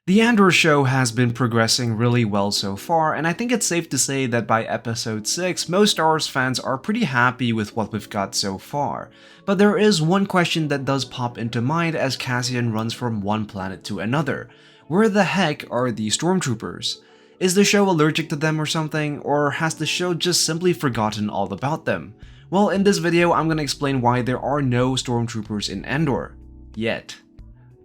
The Andor show has been progressing really well so far, and I think it's safe to say that by episode 6, most Star Wars fans are pretty happy with what we've got so far. But there is one question that does pop into mind as Cassian runs from one planet to another. Where the heck are the Stormtroopers? Is the show allergic to them or something, or has the show just simply forgotten all about them? Well, in this video, I'm gonna explain why there are no Stormtroopers in Andor. Yet.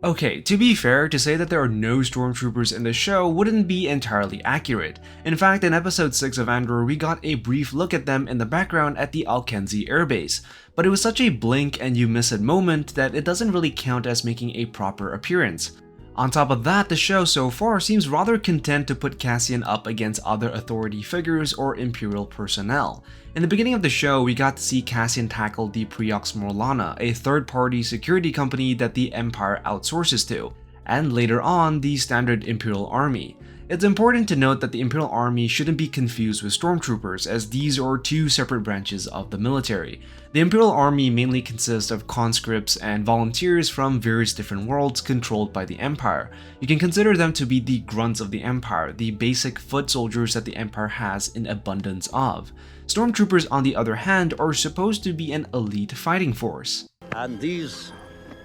Okay, to be fair, to say that there are no Stormtroopers in the show wouldn't be entirely accurate. In fact, in episode 6 of Andor, we got a brief look at them in the background at the Alkenzi airbase, but it was such a blink and you miss it moment that it doesn't really count as making a proper appearance. On top of that, the show so far seems rather content to put Cassian up against other authority figures or imperial personnel. In the beginning of the show, we got to see Cassian tackle the Preox-Morlana, a third-party security company that the Empire outsources to, and later on, the standard Imperial Army. It's important to note that the Imperial Army shouldn't be confused with Stormtroopers, as these are two separate branches of the military. The Imperial Army mainly consists of conscripts and volunteers from various different worlds controlled by the Empire. You can consider them to be the grunts of the Empire, the basic foot soldiers that the Empire has in abundance of. Stormtroopers, on the other hand, are supposed to be an elite fighting force. And these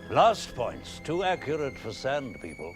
blast points, too accurate for sand people.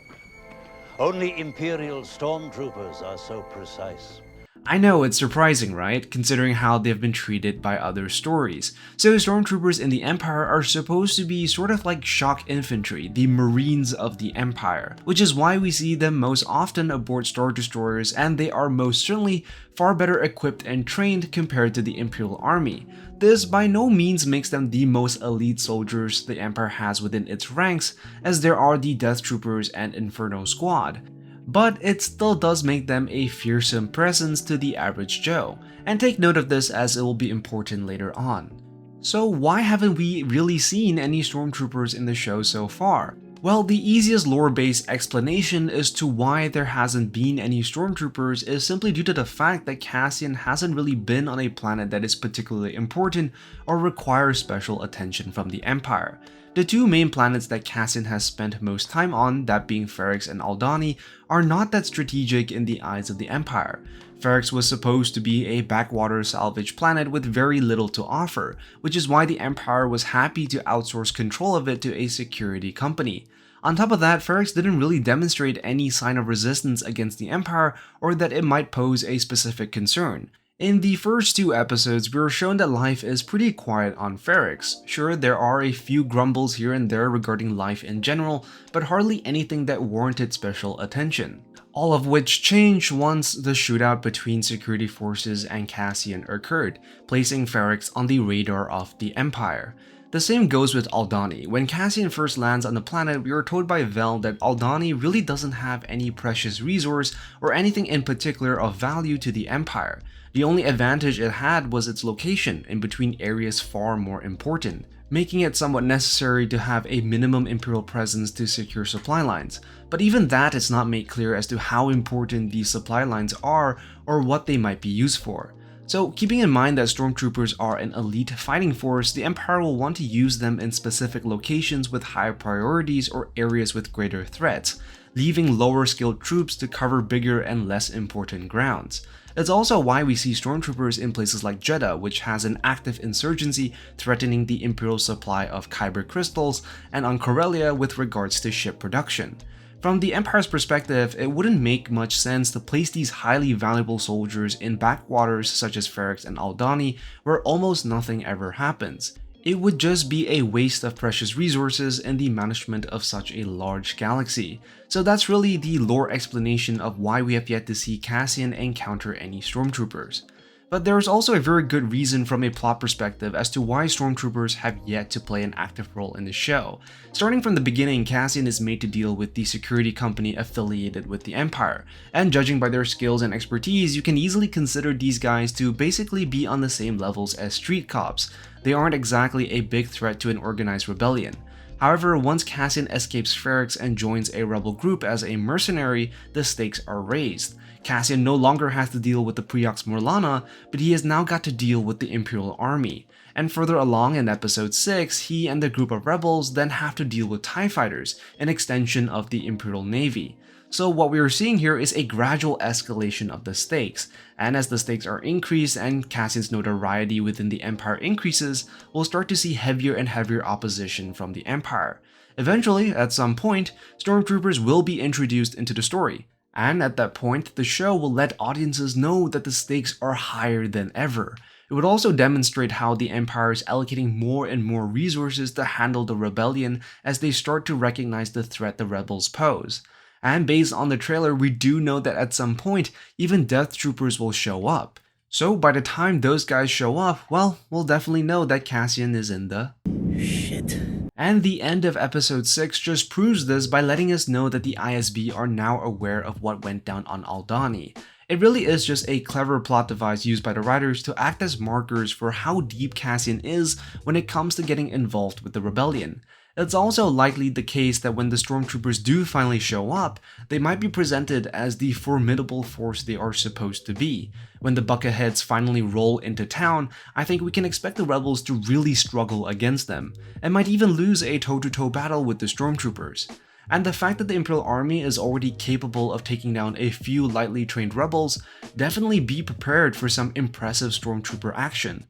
Only Imperial Stormtroopers are so precise. I know, it's surprising, right? Considering how they've been treated by other stories. So Stormtroopers in the Empire are supposed to be sort of like shock infantry, the Marines of the Empire, which is why we see them most often aboard Star Destroyers, and they are most certainly far better equipped and trained compared to the Imperial Army. This by no means makes them the most elite soldiers the Empire has within its ranks, as there are the Death Troopers and Inferno Squad. But it still does make them a fearsome presence to the average Joe, and take note of this as it will be important later on. So why haven't we really seen any Stormtroopers in the show so far? Well, the easiest lore-based explanation as to why there hasn't been any Stormtroopers is simply due to the fact that Cassian hasn't really been on a planet that is particularly important or requires special attention from the Empire. The two main planets that Cassian has spent most time on, that being Ferrix and Aldhani, are not that strategic in the eyes of the Empire. Ferrix was supposed to be a backwater salvage planet with very little to offer, which is why the Empire was happy to outsource control of it to a security company. On top of that, Ferrix didn't really demonstrate any sign of resistance against the Empire or that it might pose a specific concern. In the first two episodes, we were shown that life is pretty quiet on Ferrix. Sure, there are a few grumbles here and there regarding life in general, but hardly anything that warranted special attention. All of which changed once the shootout between security forces and Cassian occurred, placing Ferrix on the radar of the Empire. The same goes with Aldhani. When Cassian first lands on the planet, we are told by Vel that Aldhani really doesn't have any precious resource or anything in particular of value to the Empire. The only advantage it had was its location in between areas far more important, making it somewhat necessary to have a minimum Imperial presence to secure supply lines. But even that is not made clear as to how important these supply lines are or what they might be used for. So, keeping in mind that Stormtroopers are an elite fighting force, the Empire will want to use them in specific locations with high priorities or areas with greater threats, leaving lower skilled troops to cover bigger and less important grounds. It's also why we see Stormtroopers in places like Jeddah, which has an active insurgency threatening the Imperial supply of Kyber crystals, and on Corellia with regards to ship production. From the Empire's perspective, it wouldn't make much sense to place these highly valuable soldiers in backwaters such as Ferrix and Aldhani, where almost nothing ever happens. It would just be a waste of precious resources in the management of such a large galaxy. So that's really the lore explanation of why we have yet to see Cassian encounter any Stormtroopers. But there is also a very good reason from a plot perspective as to why Stormtroopers have yet to play an active role in the show. Starting from the beginning, Cassian is made to deal with the security company affiliated with the Empire, and judging by their skills and expertise, you can easily consider these guys to basically be on the same levels as street cops. They aren't exactly a big threat to an organized rebellion. However, once Cassian escapes Ferrix and joins a rebel group as a mercenary, the stakes are raised. Cassian no longer has to deal with the Preox-Morlana, but he has now got to deal with the Imperial Army. And further along in episode 6, he and the group of rebels then have to deal with TIE fighters, an extension of the Imperial Navy. So what we are seeing here is a gradual escalation of the stakes, and as the stakes are increased and Cassian's notoriety within the Empire increases, we'll start to see heavier and heavier opposition from the Empire. Eventually, at some point, Stormtroopers will be introduced into the story, and at that point, the show will let audiences know that the stakes are higher than ever. It would also demonstrate how the Empire is allocating more and more resources to handle the rebellion as they start to recognize the threat the rebels pose. And based on the trailer, we do know that at some point, even Death Troopers will show up. So by the time those guys show up, well, we'll definitely know that Cassian is in the shit. And the end of episode 6 just proves this by letting us know that the ISB are now aware of what went down on Aldhani. It really is just a clever plot device used by the writers to act as markers for how deep Cassian is when it comes to getting involved with the rebellion. It's also likely the case that when the Stormtroopers do finally show up, they might be presented as the formidable force they are supposed to be. When the Bucketheads finally roll into town, I think we can expect the rebels to really struggle against them, and might even lose a toe-to-toe battle with the Stormtroopers. And the fact that the Imperial Army is already capable of taking down a few lightly trained rebels, definitely be prepared for some impressive Stormtrooper action.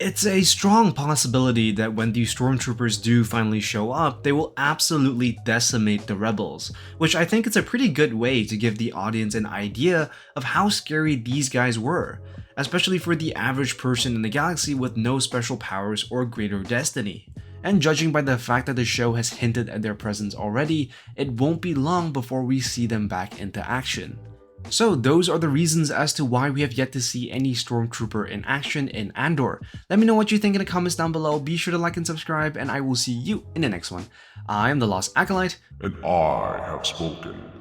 It's a strong possibility that when the Stormtroopers do finally show up, they will absolutely decimate the rebels, which I think is a pretty good way to give the audience an idea of how scary these guys were, especially for the average person in the galaxy with no special powers or greater destiny. And judging by the fact that the show has hinted at their presence already, it won't be long before we see them back into action. So those are the reasons as to why we have yet to see any Stormtrooper in action in Andor. Let me know what you think in the comments down below, be sure to like and subscribe, and I will see you in the next one. I am the Lost Acolyte, and I have spoken.